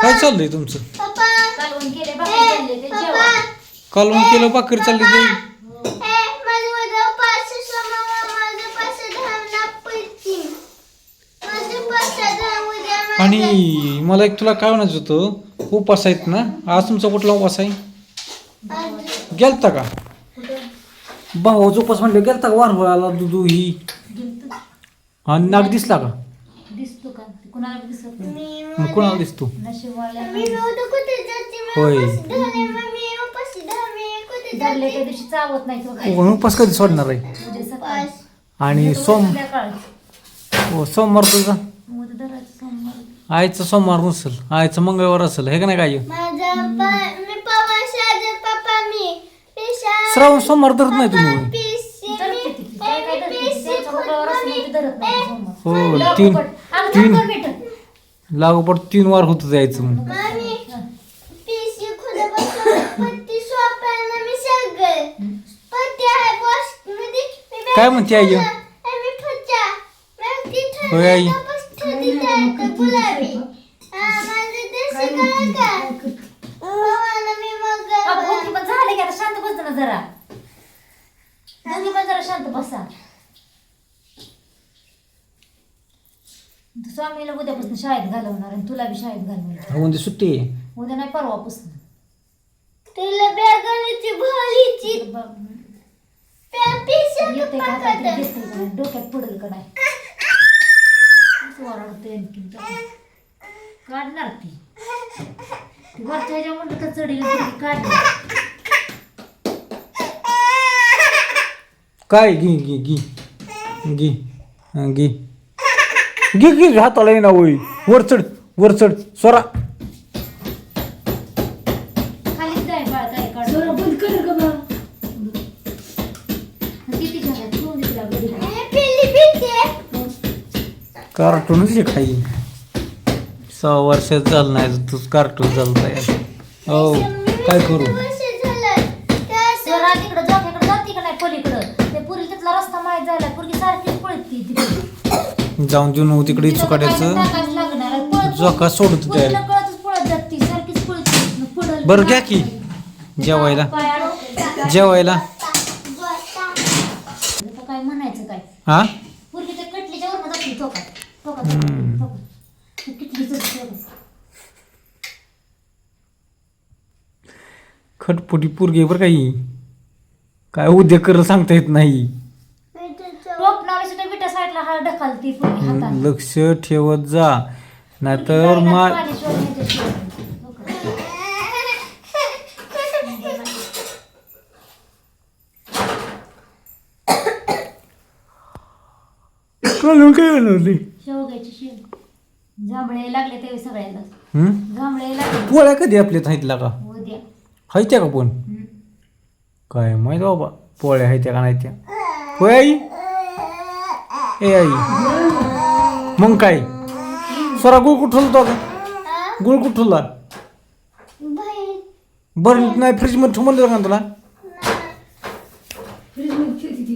काय चाललंय तुमचं? कालवण केले भाकरी चालले ते जेवा. कालवण केलं भाकरी चालली ते. आणि मला एक तुला काय म्हणायचं होतं, उपास आहेत ना आज तुमचा कुठला उपास आहे? गेलता का भावाचा उपास म्हणलं, गेलता का वारवाला दुधू ही गेलतो. आणि नाग दिसला का? दिसतो का कुणाला दिसत नाही. मग कोणाला दिसतो? नशीबवाल्या होय. धरले त्या दिवशी चावत नाही तो काय. कोण उपास कधी सोडणार आहे? उद्या सकाळी आणि सोमवार तुझा उद्या धरायचं सोमवार. आईचा सोमवार नसेल, आईचा मंगळवार असेल, हे का नाही काय? श्रावण सोमवार धरत नाही तुम्ही? धरते ती. काय काय धरते ती. त्यांचा मंगळवार असं ते धरत नाही सोमवार. हो तीन लागोपाठ 3 वार होत जायचं मग. काय म्हणते आई? होय आई. पण झाले की आता शांत बस ना जरा. दोघी पण जरा शांत बसा. स्वामीला उद्यापासून शाळेत घालवणार आणि तुला बी शाळेत घालवणार. म्हणजे सुट्टी आहे. उद्या नाही परवापासून. येते का आता ते घेते का? डोक्यात पडेल का नाही? असं ओरडते आणखीन तर. काढणार ती वरच्या ह्याच्या म्हणलं तर चढील काढणार. काय घे घे घे घे घे घे घे हाताला येईना होई. वर चढ वर चढ स्वरा. खालीच जाय बाळ काय काढ. बंद कर ग बा. किती झालं तू दिसला घरी. कार्टूनच हे खाई. 6 वर्षात झालं नाही तूच कार्टून चालताय. हो काय करू? स्वरा तिकडं जोक्याकडे जाते का नाही पलीकडं. ते पुरी तिथला रस्ता माहीत झाला. पुरगी सारखीच पळती तिकडे. जाऊन देऊन तिकडे चुकाड्याचं जोका सोडत त्या. पळत जाते सारखीच पळती. बरं घ्या की जेवायला जेवायला. काय म्हणायचं काय? हा पुरगी त्या कटलीच्या वरून जाते टोकात. खटपुटी पोरगी बरं काही काय उद्या कर सांगता येत नाही. टोपणारी सुद्धा विटा साईडला हा ढकलती पुरगी हातात. लक्ष ठेवत जा नाहीतर मा. काय बनवली? शेवग्याची शेंग. जांभळे लागले ते सगळ्यांना. हम्म जांभळे लागले पोळ्या कधी आपल्यात हायतला का? उद्या. हायत्या का पण? काय माहित बाबा पोळ्या हायत्या का नाही त्या. होय आई. ए आई मग काय स्वरा गुळ कुठं ठेवला? गुळ कुठं ठेवला? बरं नाही फ्रीज मध्ये ठेवून म्हणलं का तुला?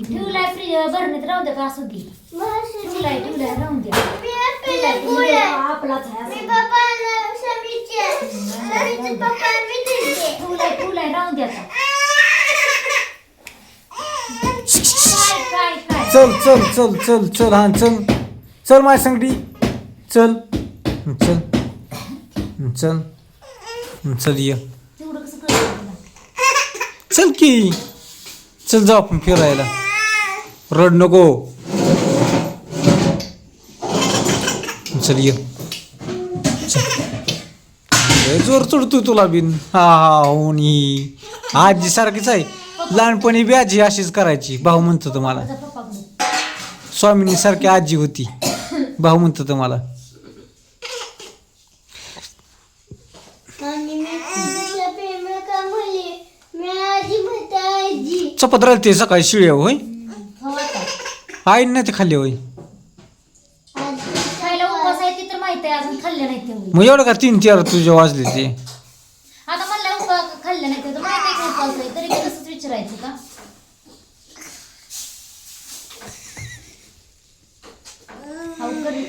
ठेवलाय फ्रीज भरणीत राहू दे का असू दे. ठेवलाय राहून दे. आपलाच आहे ठेवलाय राहून द्या. काय चल चल चल चल चल हा चल चल माझ्या संगडी चल चल चल चल ये तेवढं कसं कळलं? चल की चल जाऊ आपण फिरायला. रड नको चल ये चल. जोर चढतोय तुला बिन. हा हा होणी आजी सारखीच आहे. लहानपणी बी आजी अशीच करायची. भाऊ म्हणतो तुम्हाला स्वामिनी सारखी आजी होती. भाऊ म्हणतो तुम्हाला. चपात राहते सकाळी शिळ्या होय. आईन नाही ते खाल्ले होय. खायला उपवास आहे ते तर माहित आहे. अजून खाल्ले नाही तेवढे. मग एवढं का 3-4 तुझे वाजले ते? आता म्हणलं उपवास खाल्ले नाही ते माहित आहे का उपवास आहे तरी ते तसंच विचारायचं का?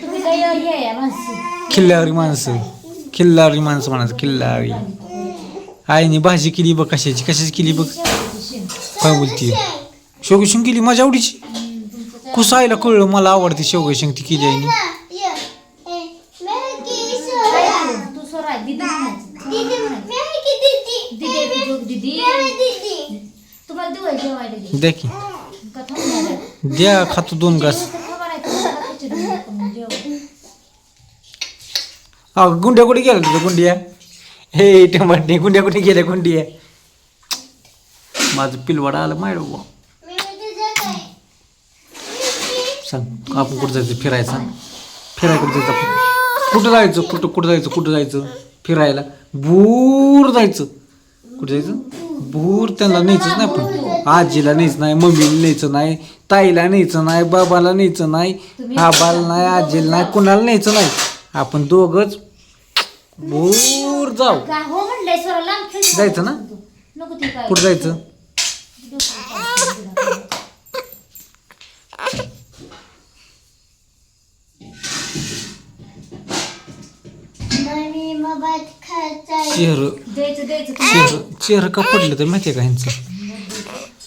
तुम्ही काही हे आहे माणसं खिल्ल्यावरी माणसं खिल्लारी माणसं म्हणायचं खिल्लारी. आईने भाजी केली बघ कशाची केली बघ. काय बोलती शेवगी शेंग केली माझ्या आवडीची. कुसं आईला कळलं मला आवडते शेवगी शेंग ती केली आईने. तू सोराय दीदी तुम्हाला दिवाळी जेवायला दे. द्या की का थांबणार द्या खातो 2 घास. हा गुंड्या कुठे गेल्या तुझ्या गुंड्या. हे टमाटे गुंड्या कुठे गेल्या गुंड्या. माझं पिलवाडा आलं मायड बाबा. सांग आपण कुठं जायचं फिरायचं सांग. फिरायला कुठं जायचं आपण. कुठं जायचं फिरायला. भूर जायचं. कुठं जायचं भूर. त्यांना न्यायचंच नाही आपण. आजीला न्यायचं नाही, मम्मीला न्यायचं नाही, ताईला न्यायचं नाही, बाबाला न्यायचं नाही, आबाला नाही, आजीला नाही, कुणाला न्यायचं नाही. आपण दोघंच भूर जाऊ. हो म्हणलंय सोरा लांब जायचं ना. नको ते काय कुठं जायचं. चेहरा का पडलं तर माहितीये का ह्यांचं.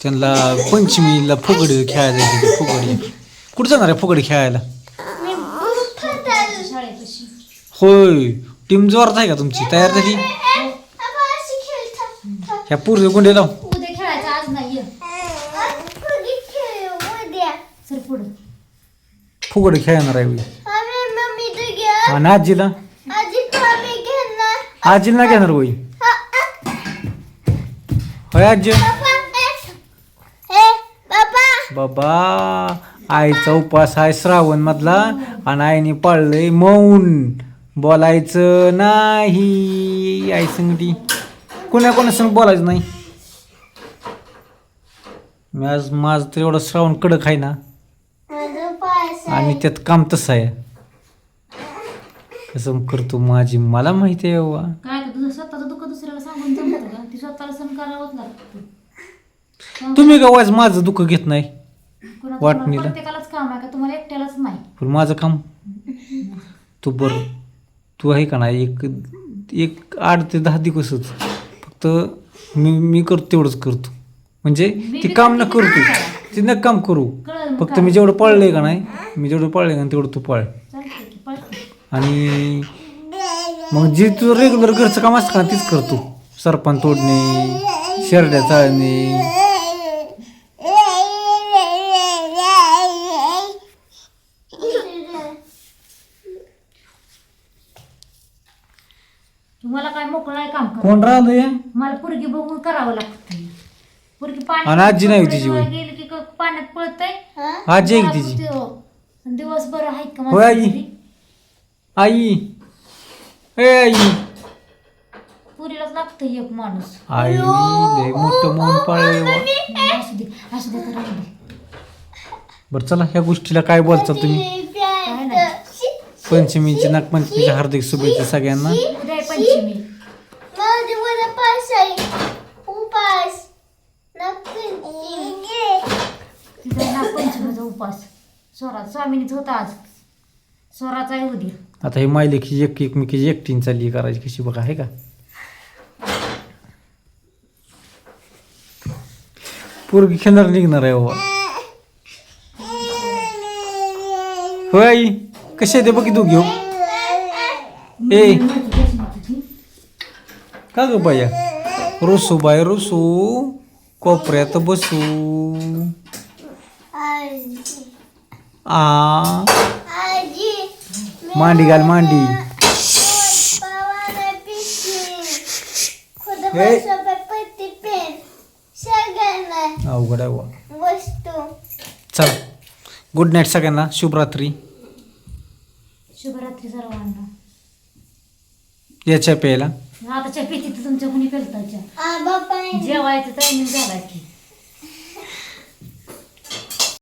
त्यांना पंचमीला फुगडी खेळायला जायचं. फुगडी कुठं जाणार आहे फुगडी खेळायला. शाळेपाशी होय टीम जोरात आहे का तुमची. तयार झाली. ह्या पूर्वी गुंडे लाव. उद्या खेळायचं आज नाही ये. सर पुढं फुगडी खेळणार आहे. आणि आजीला ना घेणार होई. होय आजी. बाबा आईचा उपास आहे श्रावण मधला आणि आईने पाळलंय मौन. बोलायचं नाही आई संगती. कोणा संग बोलायचं नाही. मी आज माझं तर एवढं श्रावण कडक आहे ना. आणि त्यात काम तसं आहे. कसं करतो माझी मला माहिती आहे बाबा. काय तर तुझं स्वतःचं दुःख दुसऱ्याला सांगून जमतं का. ती स्वतःला सण करावंच लागतं. तुम्ही का वाज माझं दुःख घेत नाही वाटणीला. प्रत्येकालाच काम आहे का तुम्हाला एकट्यालाच नाही. पण माझं काम तू बरं तू आहे का नाही. एक 8 ते 10 दिवसच फक्त मी करतो तेवढंच करतो. म्हणजे ते काम न करतो ते न काम करू. फक्त मी जेवढं पाळलंय का नाही. मी जेवढं पाळलंय का तेवढं तू पाळ. आणि मग जे तुझं रेग्युलर घरचं काम असतं का तीच करतो. सरपण तोडणे, शेरड्या चाळणे. तुम्हाला काय मोकळं आहे काम करा. कोण राहिलंय. मला पोरगी बघून करावं लागतं. पोरगी आणि आजी नाही तिची होय. गेली की पाण्यात पळतय. आजी आहे की तिची. दिवसभर आहेत का होय आई. आई ए आई. पुरीलाच लागतं एक माणूस. आई लय मोठं मौन पाळलंय. असू दे तर राहू दे. बरं चला ह्या गोष्टीला काय बोलता तुम्ही. काय नाही पंचमीच्या नागपंचमीच्या हार्दिक शुभेच्छा सगळ्यांना. उद्या आहे पंचमी. तिचा नागपंचमीचा उपास स्वामिनीच होता आज. स्वराचा आहे उद्या. आता हे मायलेखी एकमेकीची एकटीन चालली करायची कशी बघा आहे का. पोरगी खेळणार निघणार आहे बाबा. होय आई कशी आहे ते बघी तू घेऊ. ए का ग बाया. रुसू बाय रुसू कोपऱ्यात बसू. आ मांडी घाल मांडी. अवघड आहे. चला गुड नाईट सगळ्यांना. शुभरात्री. शुभरात्री सर्वांना. याच्या प्यायला आता चहा पिती तर तुमच्या कुणी पेलताच्या. जेवायचं टायमिंग झाला की